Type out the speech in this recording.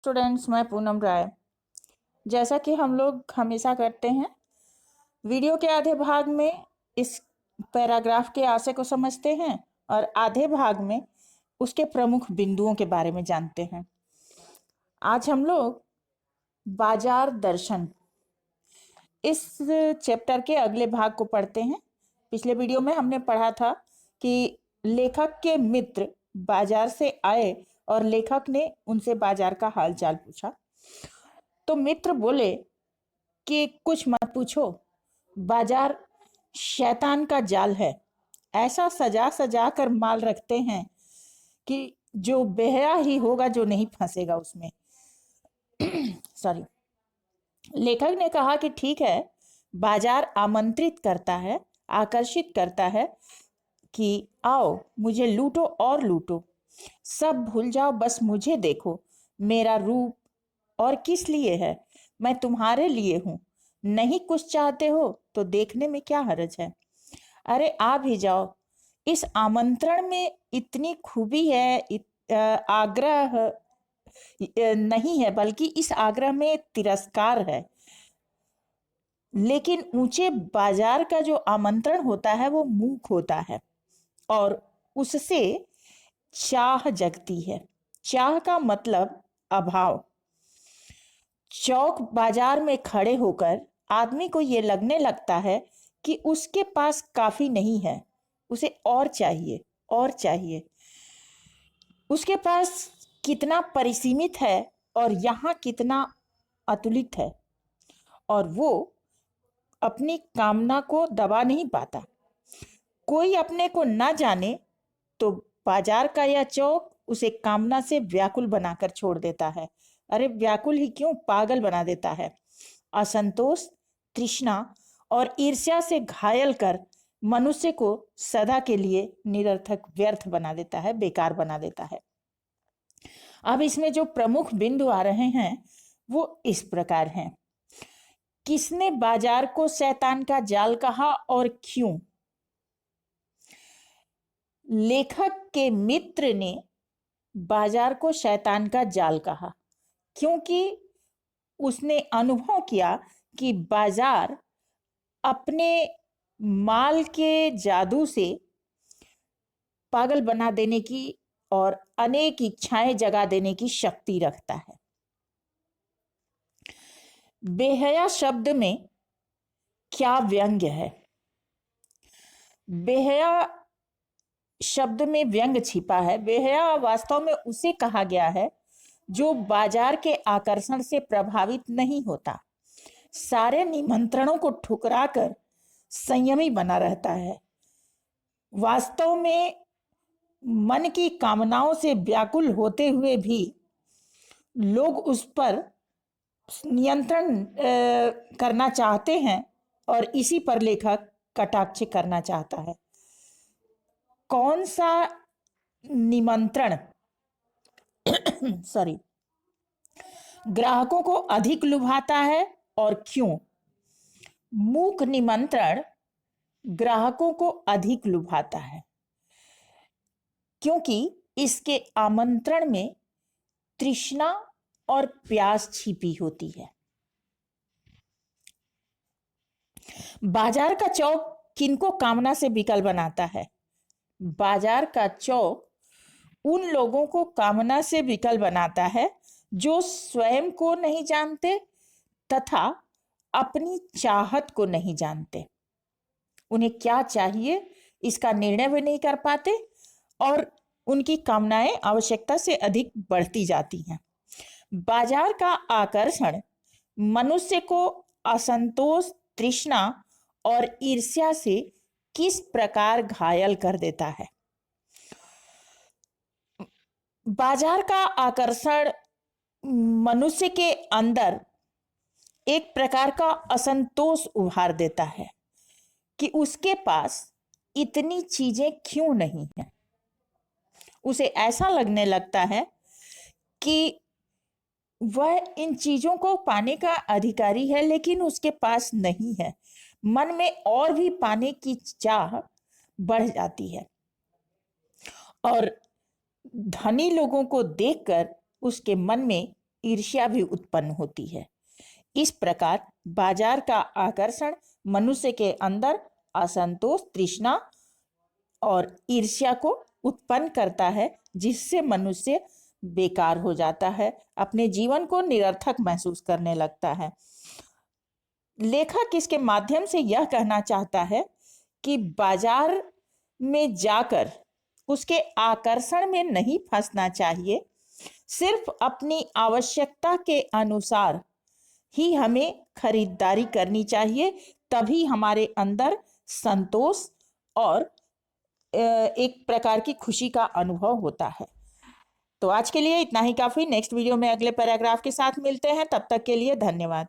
Students, मैं पूनम राय। जैसा कि हम लोग हमेशा करते हैं, वीडियो के आधे भाग में इस पैराग्राफ के आशय को समझते हैं और आधे भाग में उसके प्रमुख बिंदुओं के बारे में जानते हैं। आज हम लोग बाजार दर्शन इस चैप्टर के अगले भाग को पढ़ते हैं। पिछले वीडियो में हमने पढ़ा था कि लेखक के मित्र बाजार से आए और लेखक ने उनसे बाजार का हालचाल पूछा। तो मित्र बोले कि कुछ मत पूछो, बाजार शैतान का जाल है। ऐसा सजा सजा कर माल रखते हैं कि जो बेहया ही होगा जो नहीं फंसेगा उसमें। सॉरी। लेखक ने कहा कि ठीक है, बाजार आमंत्रित करता है, आकर्षित करता है कि आओ मुझे लूटो और लूटो, सब भूल जाओ, बस मुझे देखो। मेरा रूप और किस लिए है? मैं तुम्हारे लिए हूं। नहीं कुछ चाहते हो तो देखने में क्या हर्ज है? अरे आ भी जाओ। इस आमंत्रण में इतनी खूबी है, आग्रह नहीं है, बल्कि इस आग्रह में तिरस्कार है। लेकिन ऊंचे बाजार का जो आमंत्रण होता है वो मूक होता है और उससे चाह जगती है। चाह का मतलब अभाव। चौक बाजार में खड़े होकर आदमी को ये लगने लगता है कि उसके पास काफी नहीं है, उसे और चाहिए और चाहिए। उसके पास कितना परिसीमित है और यहाँ कितना अतुलित है, और वो अपनी कामना को दबा नहीं पाता। कोई अपने को ना जाने तो बाजार का यह चौक उसे कामना से व्याकुल बनाकर छोड़ देता है। अरे व्याकुल ही क्यों, पागल बना देता है। असंतोष, तृष्णा और ईर्ष्या से घायल कर मनुष्य को सदा के लिए निरर्थक, व्यर्थ बना देता है, बेकार बना देता है। अब इसमें जो प्रमुख बिंदु आ रहे हैं वो इस प्रकार हैं। किसने बाजार को शैतान का जाल कहा और क्यों? लेखक के मित्र ने बाजार को शैतान का जाल कहा क्योंकि उसने अनुभव किया कि बाजार अपने माल के जादू से पागल बना देने की और अनेक इच्छाएं जगा देने की शक्ति रखता है। बेहया शब्द में क्या व्यंग्य है? बेहया शब्द में व्यंग छिपा है। बेहया वास्तव में उसे कहा गया है जो बाजार के आकर्षण से प्रभावित नहीं होता, सारे निमंत्रणों को ठुकराकर संयमी बना रहता है। वास्तव में मन की कामनाओं से व्याकुल होते हुए भी लोग उस पर नियंत्रण करना चाहते हैं और इसी पर लेखक कटाक्ष करना चाहता है। कौन सा निमंत्रण सॉरी ग्राहकों को अधिक लुभाता है और क्यों? मूक निमंत्रण ग्राहकों को अधिक लुभाता है क्योंकि इसके आमंत्रण में तृष्णा और प्यास छिपी होती है। बाजार का चौक किनको कामना से विकल बनाता है? बाजार का चौक उन लोगों को कामना से विकल बनाता है जो स्वयं को नहीं जानते तथा अपनी चाहत को नहीं जानते। उन्हें क्या चाहिए इसका निर्णय भी नहीं कर पाते और उनकी कामनाएं आवश्यकता से अधिक बढ़ती जाती हैं। बाजार का आकर्षण मनुष्य को असंतोष, तृष्णा और ईर्ष्या से किस प्रकार घायल कर देता है? बाजार का आकर्षण मनुष्य के अंदर एक प्रकार का असंतोष उभार देता है कि उसके पास इतनी चीजें क्यों नहीं है। उसे ऐसा लगने लगता है कि वह इन चीजों को पाने का अधिकारी है लेकिन उसके पास नहीं है। मन में और भी पाने की चाह बढ़ जाती है और धनी लोगों को देखकर उसके मन में ईर्ष्या भी उत्पन्न होती है। इस प्रकार बाजार का आकर्षण मनुष्य के अंदर असंतोष, तृष्णा और ईर्ष्या को उत्पन्न करता है, जिससे मनुष्य बेकार हो जाता है, अपने जीवन को निरर्थक महसूस करने लगता है। लेखक इसके माध्यम से यह कहना चाहता है कि बाजार में जाकर उसके आकर्षण में नहीं फंसना चाहिए। सिर्फ अपनी आवश्यकता के अनुसार ही हमें खरीदारी करनी चाहिए, तभी हमारे अंदर संतोष और एक प्रकार की खुशी का अनुभव होता है। तो आज के लिए इतना ही काफी। नेक्स्ट वीडियो में अगले पैराग्राफ के साथ मिलते हैं। तब तक के लिए धन्यवाद।